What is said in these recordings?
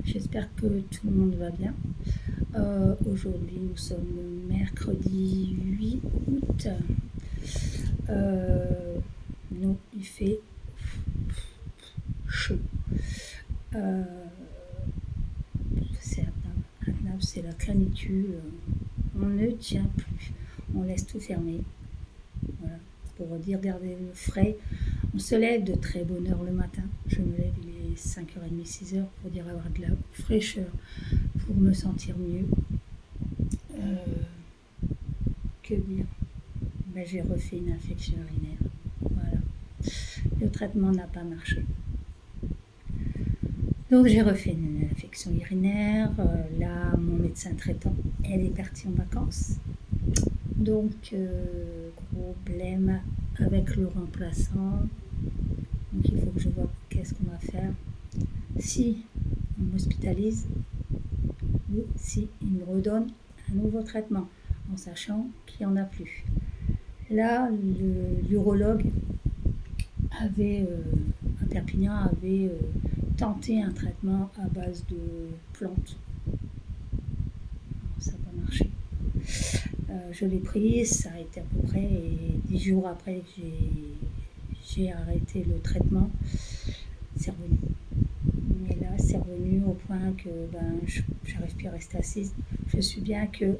J'espère que tout le monde va bien. Aujourd'hui, nous sommes le mercredi 8 août. Nous, il fait chaud. C'est intenable, c'est la canicule. On ne tient plus. On laisse tout fermer. Voilà. Pour dire garder le frais. On se lève de très bonne heure le matin. Je me lève, il est 5h30, 6h pour dire avoir de la fraîcheur, pour me sentir mieux. Que dire, j'ai refait une infection urinaire. Voilà. Le traitement n'a pas marché. Donc j'ai refait une infection urinaire. Là, mon médecin traitant, elle est partie en vacances. Donc, problème avec le remplaçant. Donc il faut que je vois qu'est-ce qu'on va faire. Si on m'hospitalise ou si il me redonne un nouveau traitement, en sachant qu'il n'y en a plus. Là, l'urologue avait, à Perpignan, avait tenté un traitement à base de plantes. Ça n'a pas marché. Je l'ai pris, ça a été à peu près 10 jours après que j'ai arrêté le traitement. C'est revenu. Mais là, c'est revenu au point que j'arrive plus à rester assise. Je suis bien que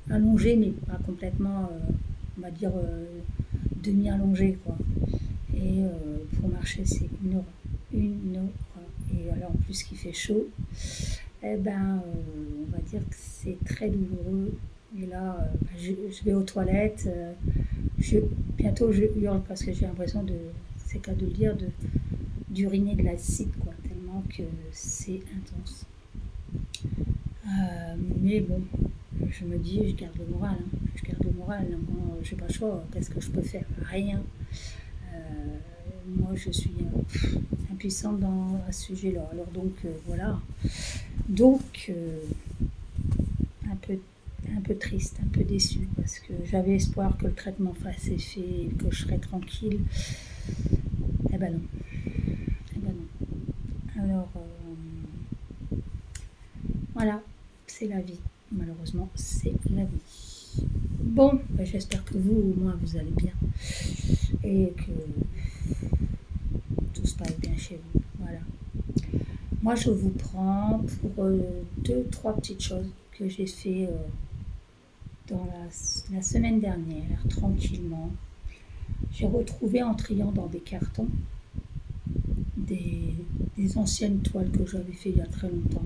allongée, mais pas complètement, on va dire, demi-allongée, quoi. Et pour marcher, c'est une horreur. Et alors, en plus qu'il fait chaud, on va dire que c'est très douloureux. Et là, je vais aux toilettes. Bientôt, je hurle parce que j'ai l'impression c'est qu'à de le dire, d'uriner de l'acide, quoi, tellement que c'est intense. Mais bon, je me dis, je garde le moral. Je garde le moral. Moi, j'ai pas le choix. Qu'est-ce que je peux faire? Rien. Moi, je suis impuissante à ce sujet-là. Alors donc, voilà. Donc, un peu triste, un peu déçue, parce que j'avais espoir que le traitement fasse effet et que je serais tranquille. Eh ben non. Alors, voilà, c'est la vie. Malheureusement, c'est la vie. Bon, j'espère que vous, au moins, vous allez bien. Et que tout se passe bien chez vous. Voilà. Moi, je vous prends pour 2-3 petites choses que j'ai fait dans la semaine dernière, tranquillement. J'ai retrouvé en triant dans des cartons des anciennes toiles que j'avais fait il y a très longtemps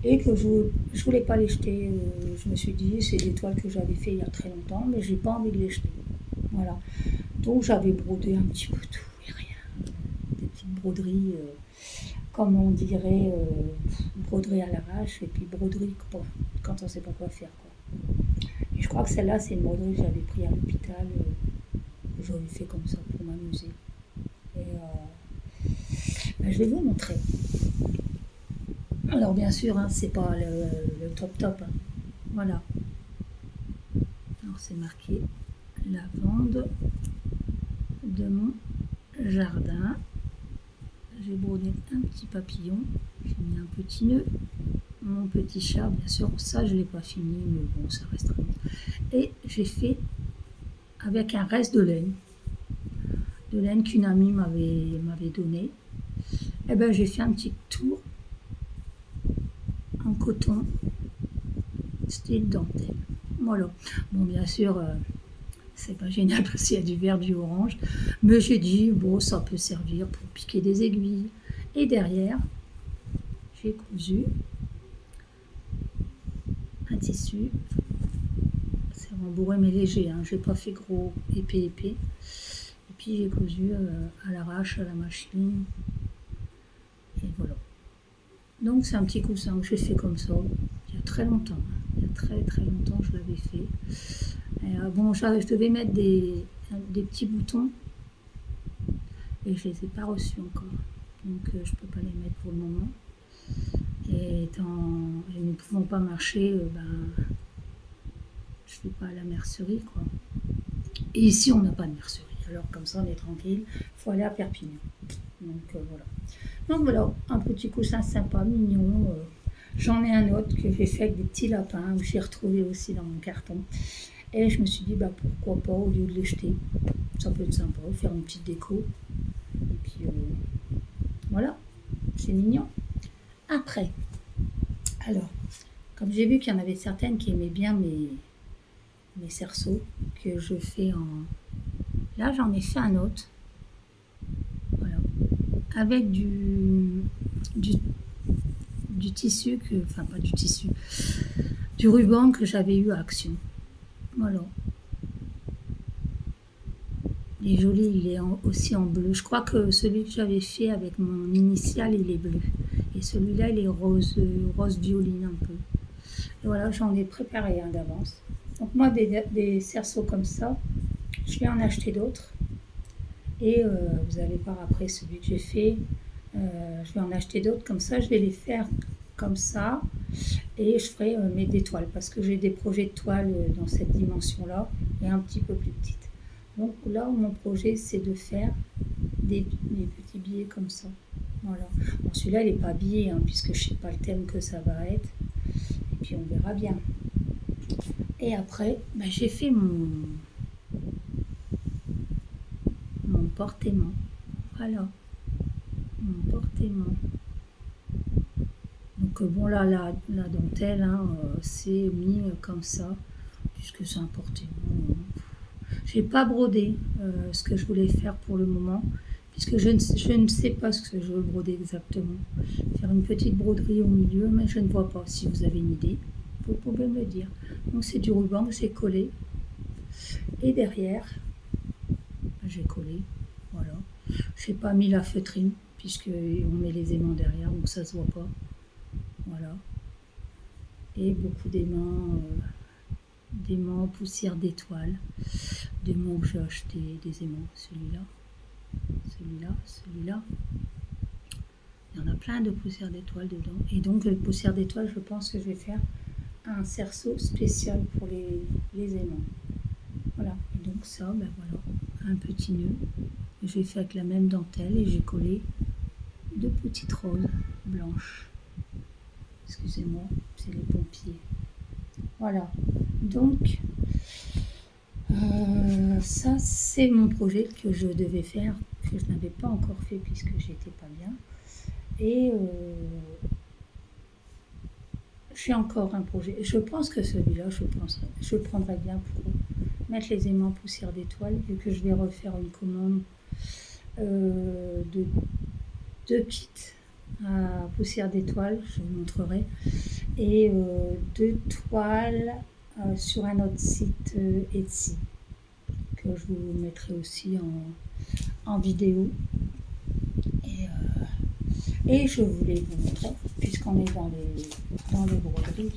et que je voulais pas les jeter. Je me suis dit, c'est des toiles que j'avais fait il y a très longtemps, mais j'ai pas envie de les jeter. Voilà. Donc j'avais brodé un petit peu tout et rien. Des petites broderies, comme on dirait, broderie à l'arrache, et puis broderie quand on sait pas quoi faire, quoi. Et je crois que celle-là, c'est une broderie que j'avais pris à l'hôpital. J'avais fait comme ça pour m'amuser. Et je vais vous montrer. Alors bien sûr, c'est pas le top. Voilà. Alors c'est marqué lavande de mon jardin. J'ai brodé un petit papillon. J'ai mis un petit nœud. Mon petit chat, bien sûr, ça je l'ai pas fini, mais bon, ça restera. Et j'ai fait avec un reste de laine qu'une amie m'avait donné. Et j'ai fait un petit tour en coton style dentelle. Voilà. Bon, bien sûr, c'est pas génial parce qu'il y a du vert, du orange, mais j'ai dit, bon, ça peut servir pour piquer des aiguilles. Et derrière, j'ai cousu un tissu. C'est rembourré mais léger, j'ai pas fait gros, épais. Et puis j'ai cousu à l'arrache, à la machine. Et voilà. Donc c'est un petit coussin que j'ai fait comme ça, il y a très longtemps. Il y a très très longtemps je l'avais fait. Et, je devais mettre des petits boutons et je les ai pas reçus encore. Donc je peux pas les mettre pour le moment. Et ne pouvant pas marcher, je vais pas à la mercerie, quoi. Et ici on n'a pas de mercerie. Alors comme ça on est tranquille, il faut aller à Perpignan. Donc voilà. Donc voilà, un petit coussin sympa, mignon. J'en ai un autre que j'ai fait avec des petits lapins, que j'ai retrouvé aussi dans mon carton. Et je me suis dit, bah pourquoi pas, au lieu de les jeter, ça peut être sympa, faire une petite déco. Et puis voilà, c'est mignon. Après, alors, comme j'ai vu qu'il y en avait certaines qui aimaient bien mes cerceaux, que je fais en... Là, j'en ai fait un autre. Voilà. Avec du tissu, enfin pas du tissu, du ruban que j'avais eu à Action. Voilà. Il est joli, il est aussi en bleu. Je crois que celui que j'avais fait avec mon initial, il est bleu. Et celui-là, il est rose, rose violine un peu. Et voilà, j'en ai préparé un d'avance. Donc moi, des cerceaux comme ça, je vais en acheter d'autres. Et vous allez voir après celui que j'ai fait. Je vais en acheter d'autres comme ça. Je vais les faire comme ça. Et je ferai mes toiles. Parce que j'ai des projets de toiles dans cette dimension-là. Et un petit peu plus petites. Donc là, mon projet, c'est de faire des petits billets comme ça. Voilà. Bon, celui-là, il n'est pas habillé, hein, puisque je ne sais pas le thème que ça va être. Et puis, on verra bien. Et après, ben, j'ai fait mon porte-aimant. Voilà. Mon porte-aimant. Donc, bon, là, la dentelle, hein, c'est mis comme ça, puisque c'est un porte-aimant. J'ai pas brodé ce que je voulais faire pour le moment, puisque je ne sais pas ce que je veux broder exactement. Faire une petite broderie au milieu, mais je ne vois pas. Si vous avez une idée, vous pouvez me le dire. Donc c'est du ruban que j'ai collé. Et derrière, j'ai collé. Voilà. Je n'ai pas mis la feutrine, puisqu'on met les aimants derrière, donc ça ne se voit pas. Voilà. Et beaucoup d'aimants... d'aimants, poussière d'étoiles, d'aimants que j'ai acheté, des aimants, celui-là, celui-là, celui-là. Il y en a plein de poussière d'étoiles dedans. Et donc, les poussières d'étoiles, je pense que je vais faire un cerceau spécial pour les aimants. Voilà. Et donc ça, ben voilà, un petit nœud. J'ai fait avec la même dentelle et j'ai collé deux petites roses blanches. Excusez-moi, c'est les pompiers. Voilà. Donc, ça, c'est mon projet que je devais faire, que je n'avais pas encore fait puisque j'étais pas bien. Et j'ai encore un projet. Je pense que celui-là, je le prendrai bien pour mettre les aimants poussière d'étoiles, vu que je vais refaire une commande de 2 kits à poussière d'étoiles, je vous montrerai, et 2 toiles sur un autre site Etsy, que je vous mettrai aussi en vidéo. Et je voulais vous montrer, puisqu'on est dans les broderies.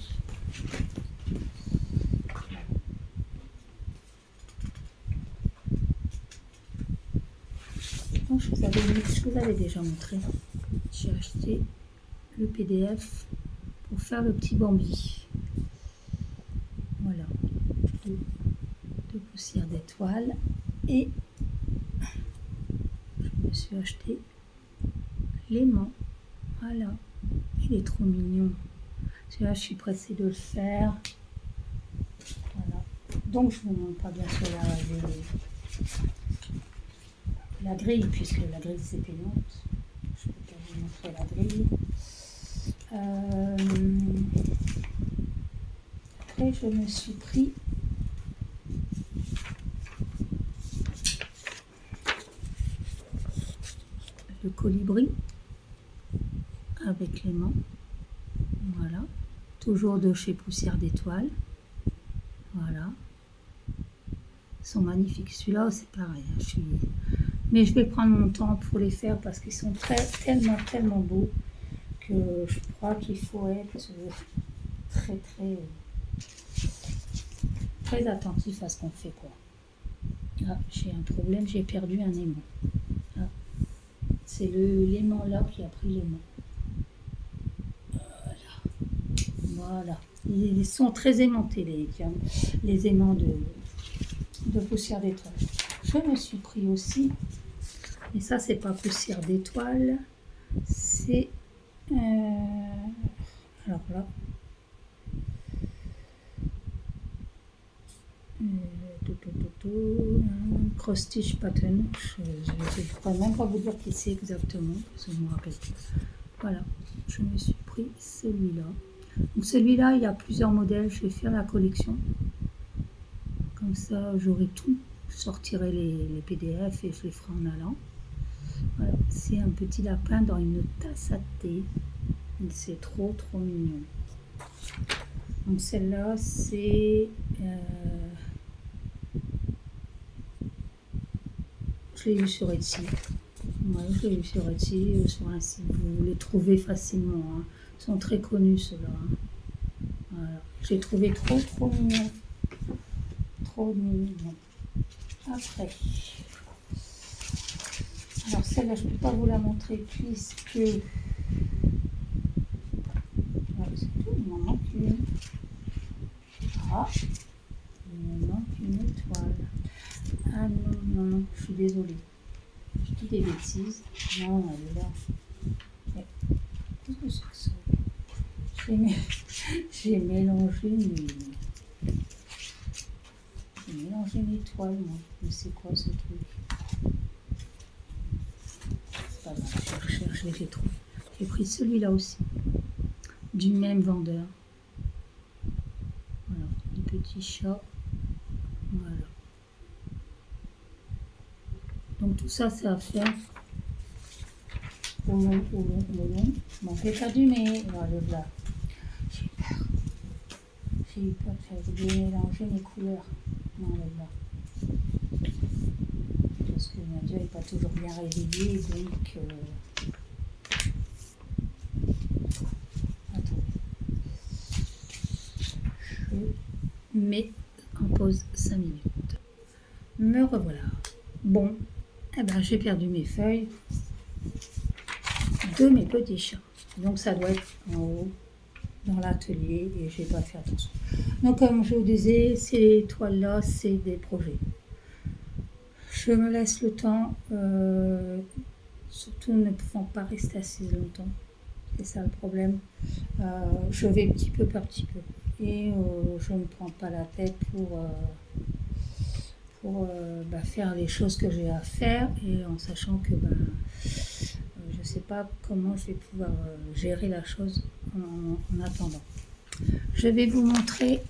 Donc, je vous avais déjà montré. J'ai acheté le PDF pour faire le petit Bambi. Voilà. Deux poussières d'étoiles. Et je me suis acheté l'aimant. Voilà. Il est trop mignon. Celui-là, je suis pressée de le faire. Voilà. Donc, je ne vous montre pas bien sûr la grille, puisque la grille, c'est payante. Je peux pas vous montrer la grille. Après, je me suis pris le colibri avec l'aimant. Voilà. Toujours de chez Poussière d'étoiles. Voilà. Ils sont magnifiques. Celui-là, c'est pareil. Mais je vais prendre mon temps pour les faire parce qu'ils sont tellement beaux que je crois qu'il faut être très attentif à ce qu'on fait, quoi. Ah, j'ai un problème, j'ai perdu un aimant. Ah, c'est l'aimant là qui a pris l'aimant. Voilà. Ils sont très aimantés, les aimants de poussière d'étoile. Je me suis pris aussi, et ça c'est pas poussière d'étoile, C'est alors là, cross stitch pattern. Je ne pourrais même pas vous dire qui c'est exactement parce que je me rappelle plus. Voilà, je me suis pris celui-là. Donc celui-là, il y a plusieurs modèles. Je vais faire la collection. Comme ça, j'aurai tout. Je sortirai les PDF et je les ferai en allant. Voilà, c'est un petit lapin dans une tasse à thé. C'est trop mignon. Donc celle-là, c'est... je l'ai eu sur Etsy. Ouais, je l'ai eu sur Etsy, sur un site. Vous les trouvez facilement. Hein. Ils sont très connus, ceux-là. Hein. Voilà. J'ai trouvé trop mignon. Trop mignon. Après... alors celle-là, je ne peux pas vous la montrer puisque... voilà, c'est tout, il m'en manque une. Ah, il me manque une étoile. Ah non, je suis désolée. Je dis des bêtises. Non, elle est là. Mais, qu'est-ce que c'est que ça? J'ai mélangé une étoile, moi. Mais c'est quoi ce truc? C'est pas grave, je cherche, j'ai trouvé. J'ai pris celui-là aussi. Du même vendeur. Voilà, des petits chats. Voilà. Donc tout ça, c'est à faire au long. Bon, j'ai perdu mes... voilà. J'ai peur. J'ai eu peur que j'avais mélangé mes couleurs. Non, là. Parce que Nadia n'est pas toujours bien réveillée, donc... attendez. Je mets en pause 5 minutes. Me revoilà. Bon, eh ben, j'ai perdu mes feuilles de mes petits chats. Donc ça doit être en haut dans l'atelier et je n'ai pas fait attention. Donc comme je vous disais, ces toiles-là, c'est des projets. Je me laisse le temps, surtout ne pouvant pas rester assise longtemps. C'est ça le problème. Je vais petit peu par petit peu et je ne prends pas la tête pour faire les choses que j'ai à faire et en sachant que je ne sais pas comment je vais pouvoir gérer la chose en attendant. Je vais vous montrer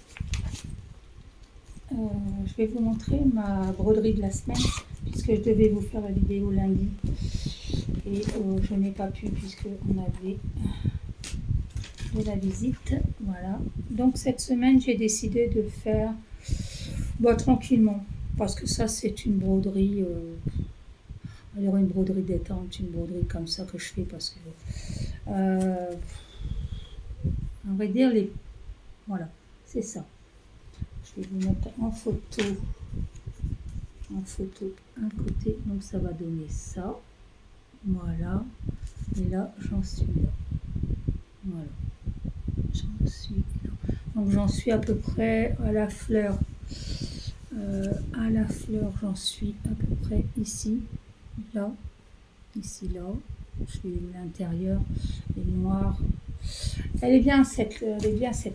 ma broderie de la semaine puisque je devais vous faire la vidéo lundi et je n'ai pas pu puisqu'on avait de la visite. Voilà. Donc cette semaine, j'ai décidé de faire tranquillement. Parce que ça, c'est une broderie, il y aura une broderie détente, une broderie comme ça que je fais parce que, on va dire, voilà, c'est ça. Je vais vous mettre en photo un côté, donc ça va donner ça. Voilà, et là, j'en suis là. Voilà, j'en suis là. Donc j'en suis à peu près à la fleur. J'en suis à peu près ici, là, je fais l'intérieur, les noirs. Elle est bien cette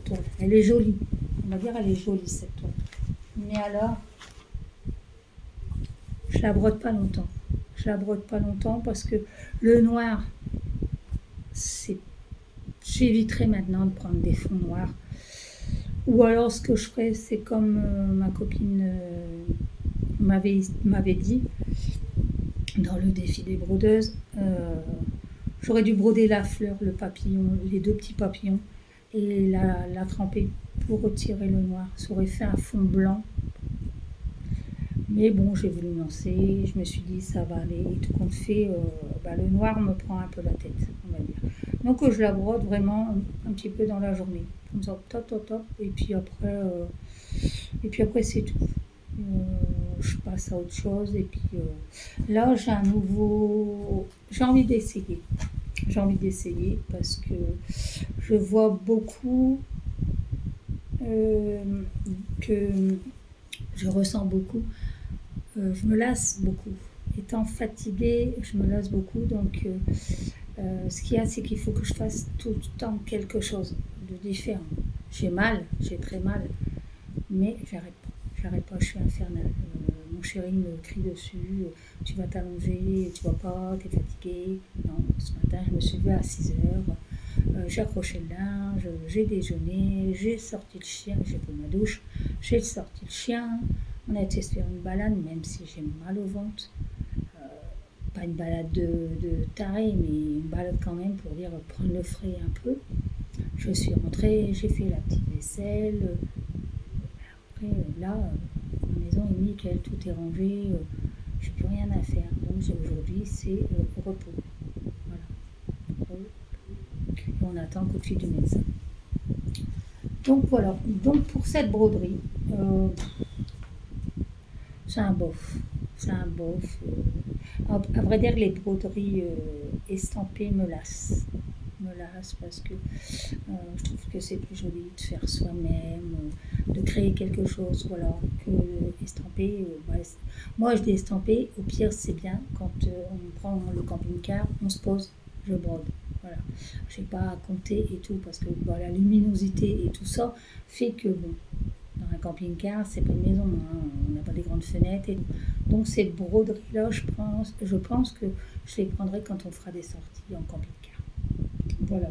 toile, elle est jolie, on va dire elle est jolie cette toile. Mais alors, je la brode pas longtemps parce que le noir, j'éviterai maintenant de prendre des fonds noirs. Ou alors ce que je ferais, c'est comme ma copine m'avait dit dans le défi des brodeuses, j'aurais dû broder la fleur, le papillon, les deux petits papillons et la tremper pour retirer le noir. Ça aurait fait un fond blanc. Mais bon, j'ai voulu me lancer, je me suis dit ça va aller. Et tout compte fait, le noir me prend un peu la tête, on va dire. Donc je la brode vraiment un petit peu dans la journée. Comme ça, top. Et puis après c'est tout. Je passe à autre chose. Et puis là, j'ai envie d'essayer. Parce que je vois beaucoup que je ressens beaucoup. Je me lasse beaucoup. Étant fatiguée, je me lasse beaucoup. Donc, Ce qu'il y a, c'est qu'il faut que je fasse tout le temps quelque chose de différent. J'ai mal, j'ai très mal, mais j'arrête pas, je suis infernale. Mon chéri me crie dessus, tu vas t'allonger, tu vas pas, t'es fatigué. Non, ce matin, je me suis levée à 6 heures, j'ai accroché le linge, j'ai déjeuné, j'ai sorti le chien, j'ai pris ma douche, j'ai sorti le chien, on a été se faire une balade, même si j'ai mal au ventre. Pas une balade de taré, mais une balade quand même pour dire prendre le frais un peu. Je suis rentrée, j'ai fait la petite vaisselle. Après, là, la maison est nickel, tout est rangé, j'ai plus rien à faire. Donc aujourd'hui, c'est repos. Voilà. Et on attend le coup de fil du médecin. Donc voilà. Donc pour cette broderie, c'est un bof. C'est un bof. À vrai dire, les broderies estampées me lassent. Parce que je trouve que c'est plus joli de faire soi-même, de créer quelque chose, voilà, que estamper. Ouais, moi, je dis estamper, au pire, c'est bien quand on prend le camping-car, on se pose, je brode. Voilà. Je n'ai pas à compter et tout, parce que la luminosité et tout ça fait que, bon, dans un camping-car, c'est pas une maison, hein, on n'a pas des grandes fenêtres. Et donc, ces broderies-là, je pense que je les prendrai quand on fera des sorties en camping-car. Voilà.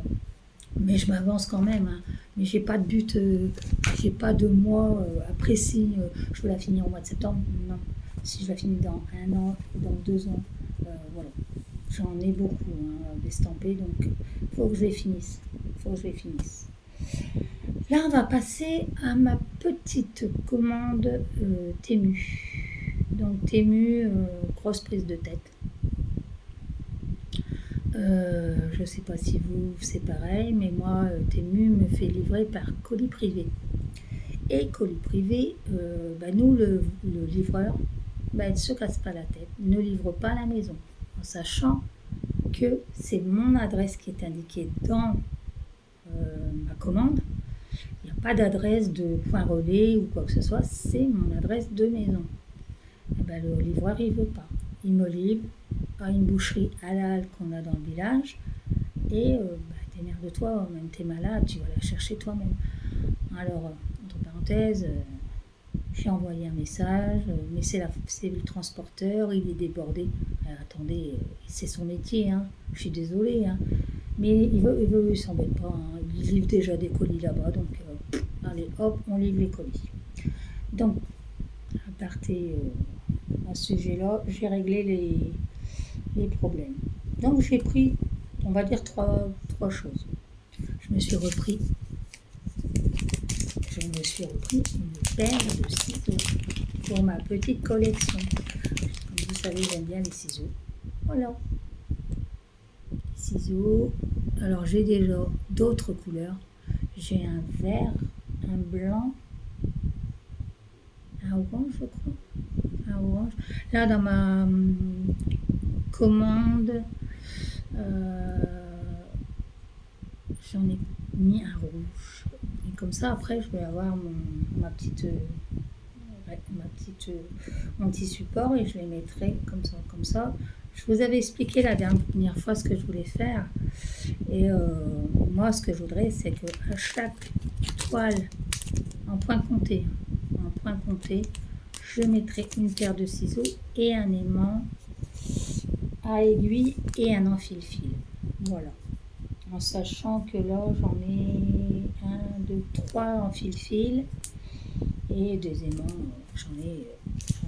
Mais je m'avance quand même, hein. Mais j'ai pas de but, j'ai pas de mois précis, je veux la finir au mois de septembre. Non. Si je la finis dans 1 an, dans 2 ans, voilà. J'en ai beaucoup d'estampés, donc il faut que je les finisse. Là, on va passer à ma petite commande Temu. Donc Temu, grosse prise de tête. Je ne sais pas si vous, c'est pareil, mais moi, Temu me fait livrer par colis privé. Et colis privé, nous, le livreur, il ne se casse pas la tête, ne livre pas à la maison, en sachant que c'est mon adresse qui est indiquée dans ma commande. Il n'y a pas d'adresse de point relais ou quoi que ce soit, c'est mon adresse de maison. Et le livreur, il ne veut pas. Il me livre à une boucherie halal qu'on a dans le village. Et démerde-toi, même t'es malade, tu vas la chercher toi-même. Alors, entre parenthèses, j'ai envoyé un message, mais c'est le transporteur, il est débordé. Attendez, c'est son métier, hein. Je suis désolée, hein. Mais il s'embête pas, hein. Il livre déjà des colis là-bas, donc allez, hop, on livre les colis. Donc, à partir à ce sujet-là, j'ai réglé les problèmes. Donc, j'ai pris, on va dire, trois choses. Je me suis repris une paire de ciseaux pour ma petite collection. Comme vous savez, j'aime bien les ciseaux. Voilà. Ciseaux. Alors, j'ai déjà d'autres couleurs. J'ai un vert, un blanc, un orange, je crois. Un orange. Là, dans ma commande, j'en ai mis un rouge. Et comme ça, après, je vais avoir mon petit support et je les mettrai comme ça. Je vous avais expliqué la dernière fois ce que je voulais faire. Et moi, ce que je voudrais, c'est qu'à chaque toile en point compté, je mettrai une paire de ciseaux et un aimant à aiguille et un enfile-fil. Voilà. En sachant que là, j'en ai 1, 2, 3 en fil-fil et des aimants, j'en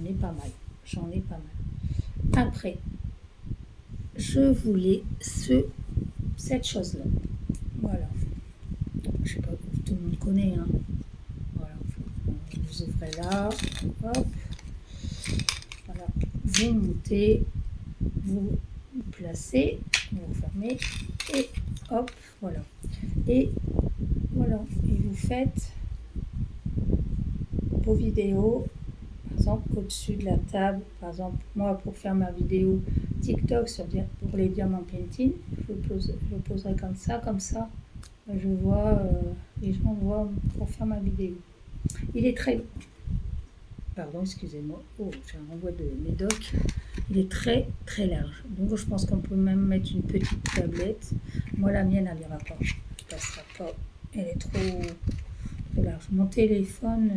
ai pas mal. Après, je voulais cette chose-là. Voilà. Je sais pas, tout le monde connaît, hein. Voilà. Vous ouvrez là, hop. Voilà. Vous montez, vous placez, vous fermez et hop, voilà. Et voilà, et vous faites vos vidéos, par exemple, au-dessus de la table. Par exemple, moi, pour faire ma vidéo TikTok pour les diamants painting, je poserai comme ça. Je vois, les gens voient pour faire ma vidéo. Il est très long. Pardon, excusez-moi. Oh, j'ai un renvoi de médoc. Il est très très large. Donc je pense qu'on peut même mettre une petite tablette. Moi la mienne elle ira pas. Elle passera pas. Elle est trop large. Mon téléphone...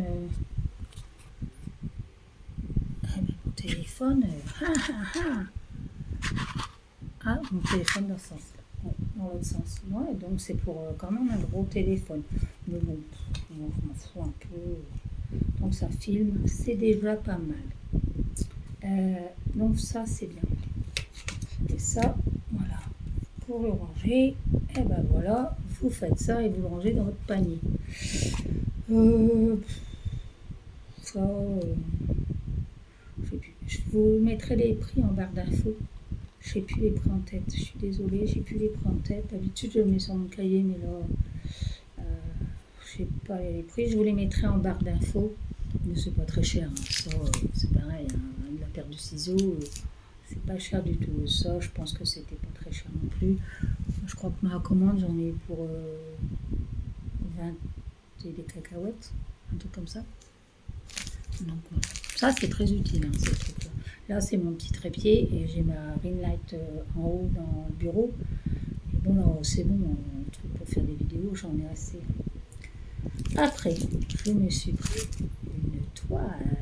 mon téléphone... Ah, mon téléphone dans ce sens. Ouais, dans l'autre sens. Ouais, donc c'est pour quand même un gros téléphone. Mais bon, je m'en fous un peu. Donc ça filme, c'est déjà pas mal. Donc ça c'est bien. Et ça, voilà. Pour le ranger, et ben voilà, vous faites ça et vous le rangez dans votre panier. Ça, je sais plus. Je vous mettrai les prix en barre d'infos. Je sais plus les prix en tête. Je suis désolée, j'ai plus les prix en tête. D'habitude, je le mets sur mon cahier, mais là, je sais pas les prix. Je vous les mettrai en barre d'infos. Mais c'est pas très cher. Hein. Ça, c'est pareil. Hein. La paire de ciseaux, c'est pas cher du tout. Ça, je pense que c'était pas très cher non plus. Je crois que ma commande, j'en ai pour 20 et des cacahuètes. Un truc comme ça. Donc voilà. Ça, c'est très utile, hein, ces trucs-là. Là, c'est mon petit trépied et j'ai ma ring light en haut dans le bureau. Et bon, là, c'est bon, un truc pour faire des vidéos, j'en ai assez. Après, je me suis pris une toile.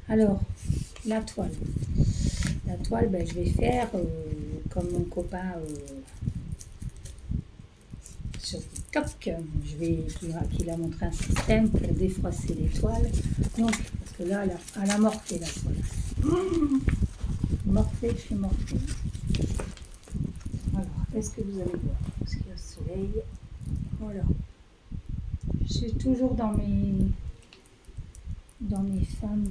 Alors, la toile. La toile, ben, je vais faire comme mon copain sur TikTok. Qu'il a montré un système pour défroisser les toiles. Donc, parce que là, elle a morphé la toile. Morphé chez morphé. Alors, est-ce que vous allez voir? Parce qu'il y a le soleil. Voilà. Je suis toujours dans mes femmes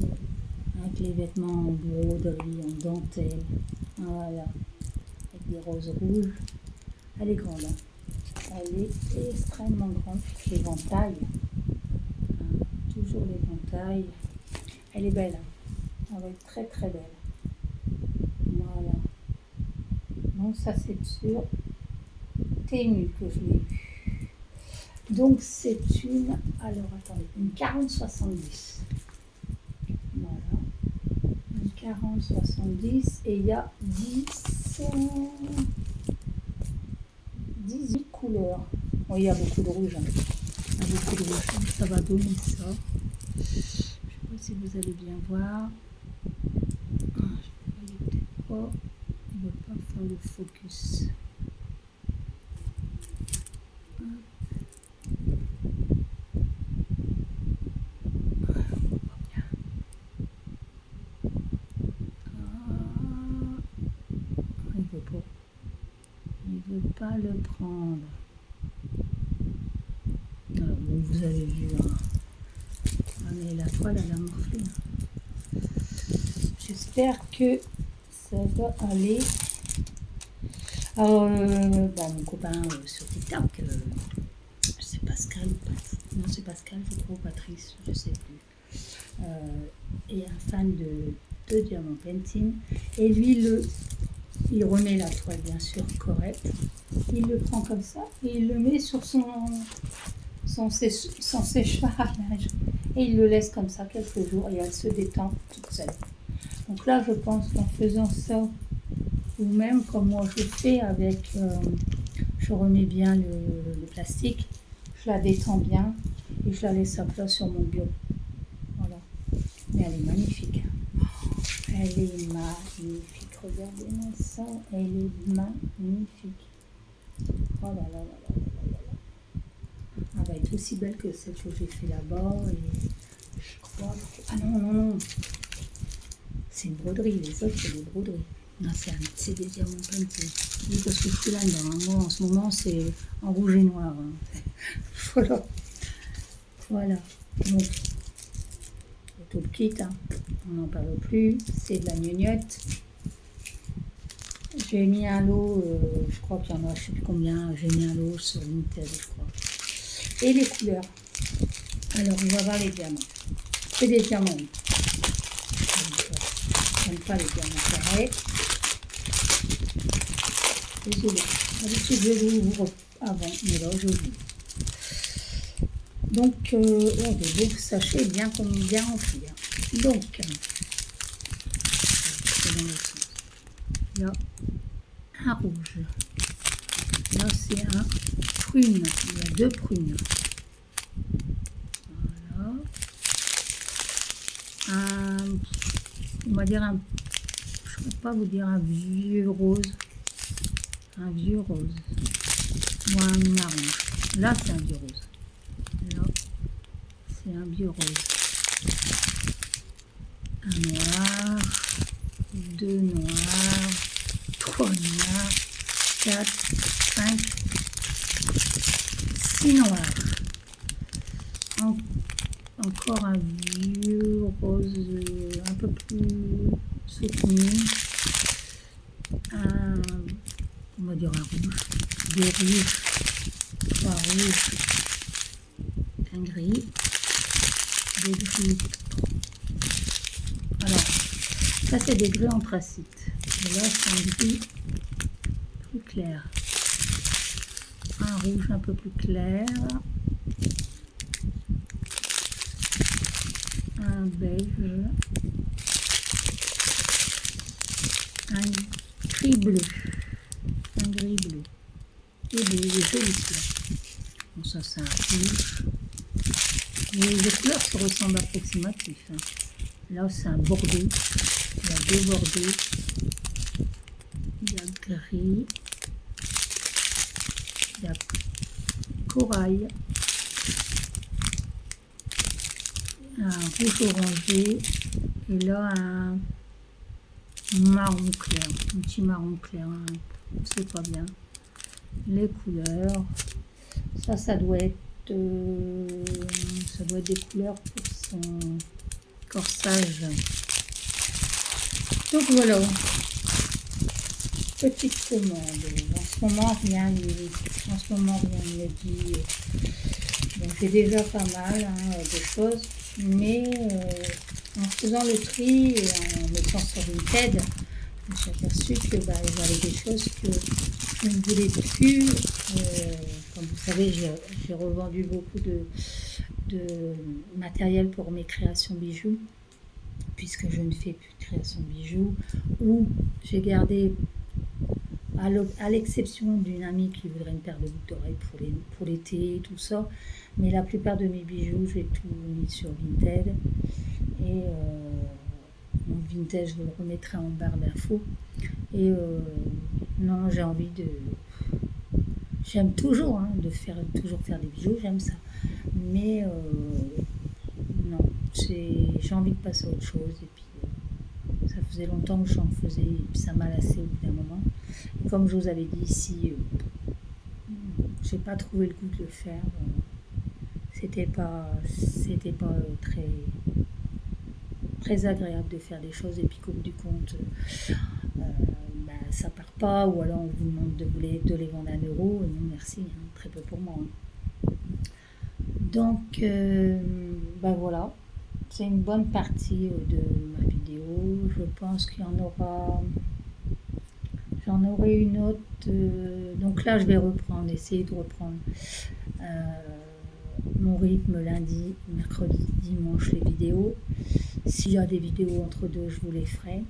avec les vêtements en broderie, en dentelle. Voilà. Avec des roses rouges. Elle est grande. Hein. Elle est extrêmement grande. L'éventail. Toujours l'éventail. Elle est belle. Hein. Elle va être très très belle. Voilà. Donc ça c'est sur Temu que je l'ai vu. Donc c'est une, alors attendez, une 40-70. Voilà. Une 40-70 et il y a 18 couleurs. Bon, il y a beaucoup de rouge. Hein. Il y a beaucoup de rouge. Ça va donner ça. Je ne sais pas si vous allez bien voir. Je ne voyais peut-être pas. Il ne veut pas faire le focus. Il ne veut pas le prendre. Alors, bon, vous avez vu. Hein. Ah, mais la toile, elle a morflé. Hein. J'espère que ça va aller. Alors, mon copain sur TikTok, c'est Pascal ou Patrice. Non, c'est Pascal, je crois, ou Patrice, je ne sais plus. Et un fan de Diamant Painting. Et lui, il remet la toile, bien sûr, correcte. Il le prend comme ça et il le met sur son séchoir à linge. Et il le laisse comme ça quelques jours et elle se détend toute seule. Donc là, je pense qu'en faisant ça, ou même comme moi je fais avec, je remets bien le plastique, je la détends bien et je la laisse à plat sur mon bureau. Voilà. Mais elle est magnifique. Elle est magnifique. Regardez-moi ça. Elle est magnifique. Oh là là là là là là là. Elle va être aussi belle que celle que j'ai fait là-bas. Et je crois que... Ah non, non, non. C'est une broderie. Les autres, c'est des broderies. Non, c'est des diamants peintés. Oui, parce que je suis là-dedans. Hein. Moi, en ce moment, c'est en rouge et noir. Hein. Voilà. Voilà. Donc, le tout kit, hein. On n'en parle plus. C'est de la gnognotte. J'ai mis un lot, je crois qu'il y en a, je ne sais plus combien. J'ai mis un lot sur Vinted, je crois. Et les couleurs. Alors, on va voir les diamants. C'est des diamants. Je n'aime pas les diamants carrés. Désolée. D'habitude, je l'ouvre avant, mais là, j'ai oublié. Donc, des beaux sachets bien remplis. Donc, dans l'autre sens. Là, un rouge. Là, c'est un prune. Il y a 2 prunes. Voilà. On va dire je ne peux pas vous dire un vieux rose. Un vieux rose. Ou un marron. Là, c'est un vieux rose. Là, c'est un vieux rose. Un noir, 2 noirs, 3 noirs, 4, 5, 6 noirs. Encore un vieux rose un peu plus soutenu. On va dire un rouge. 2 rouges, 3 rouges, un gris, 2 gris. Alors, ça c'est des gris anthracite. Et là c'est un gris plus clair. Un rouge un peu plus clair. Un beige. Un gris bleu. Un gris bleu. Et des jolis couleurs. Bon, ça c'est un rouge. Les couleurs se ressemblent approximatifs. Hein. Là c'est un bordeaux. Il y a 2 bordeaux. Il y a gris. Il y a corail. Un rouge orangé. Et là un marron clair. Un petit marron clair. Hein. C'est pas bien. Les couleurs. Ça doit être des couleurs pour son corsage. Donc voilà, petite commande. En ce moment rien n'est dit. Donc j'ai déjà pas mal de choses, mais en faisant le tri et en mettant sur Vinted, je me suis aperçue que j'avais des choses que je ne voulais plus. Comme vous savez, j'ai revendu beaucoup de matériel pour mes créations bijoux, puisque je ne fais plus de création bijoux, ou j'ai gardé, à l'exception d'une amie qui voudrait une paire de boucles d'oreilles pour l'été et tout ça, mais la plupart de mes bijoux, j'ai tout mis sur Vinted. Et mon Vinted, je vous le remettrai en barre d'infos. Et non, j'ai envie de... J'aime toujours toujours faire des bijoux, j'aime ça. Mais non, j'ai envie de passer à autre chose. Et puis ça faisait longtemps que j'en faisais et puis ça m'a lassé au bout d'un moment. Et comme je vous avais dit, si j'ai pas trouvé le goût de le faire, c'était pas très très agréable de faire des choses et puis qu'au bout du compte ça part pas, ou alors on vous demande de les vendre à 1 euro. Non merci, hein, très peu pour moi. Hein. Donc voilà, c'est une bonne partie de ma vidéo. Je pense qu'il y en aura, j'en aurai une autre. Donc là je vais essayer de reprendre mon rythme lundi, mercredi, dimanche les vidéos. S'il y a des vidéos entre deux, je vous les ferai.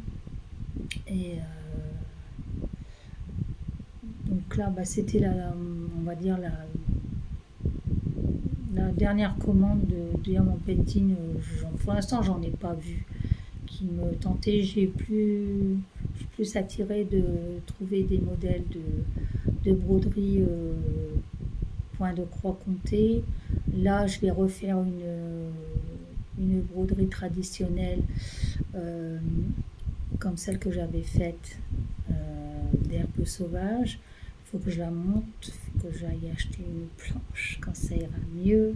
Et donc là, c'était on va dire la dernière commande de Diamant Painting. Pour l'instant, j'en ai pas vu qui me tentait. Je suis plus attirée de trouver des modèles de broderie point de croix compté. Là, je vais refaire une broderie traditionnelle comme celle que j'avais faite d'herbe sauvage. Il faut que je la monte, il faut que j'aille acheter une planche quand ça ira mieux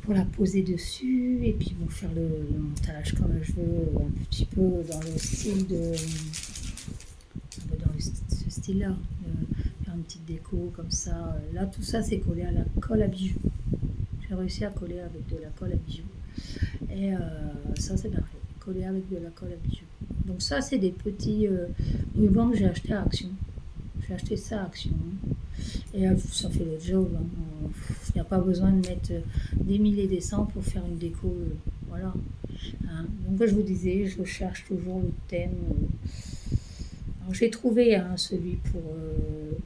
pour la poser dessus et puis faire le montage comme je veux, un petit peu dans le style ce style-là, faire une petite déco comme ça. Là, tout ça, c'est collé à la colle à bijoux. J'ai réussi à coller avec de la colle à bijoux. Et ça, c'est bien fait. Coller avec de la colle à bijoux. Donc ça, c'est des petits rubans que j'ai acheté à Action. J'ai acheté ça à Action. Et ça fait le job. Il n'y a pas besoin de mettre des milliers des cents pour faire une déco. voilà. Hein. Donc je vous disais, je cherche toujours le thème. Alors j'ai trouvé celui pour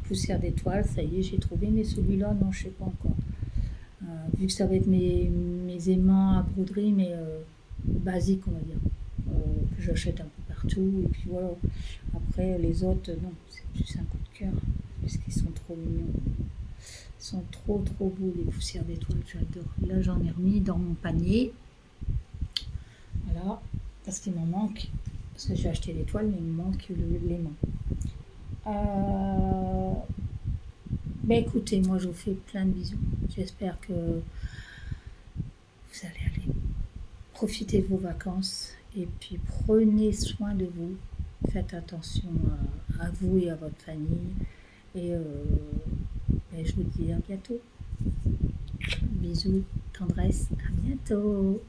poussière d'étoiles, ça y est, j'ai trouvé, mais celui-là, non, je sais pas encore. Vu que ça va être mes aimants à broderie, mais basiques, on va dire. Que j'achète un peu partout, et puis voilà. Après, les autres, non, c'est plus un coup de cœur, parce qu'ils sont trop mignons. Ils sont trop trop beaux, les poussières d'étoiles, j'adore. Là, j'en ai remis dans mon panier. Voilà, parce qu'il m'en manque. Parce que j'ai acheté l'étoile, mais il me manque l'aimant. Ben écoutez, moi je vous fais plein de bisous. J'espère que vous allez aller profiter de vos vacances. Et puis prenez soin de vous. Faites attention à vous et à votre famille. Et ben, je vous dis à bientôt. Bisous, tendresse, à bientôt.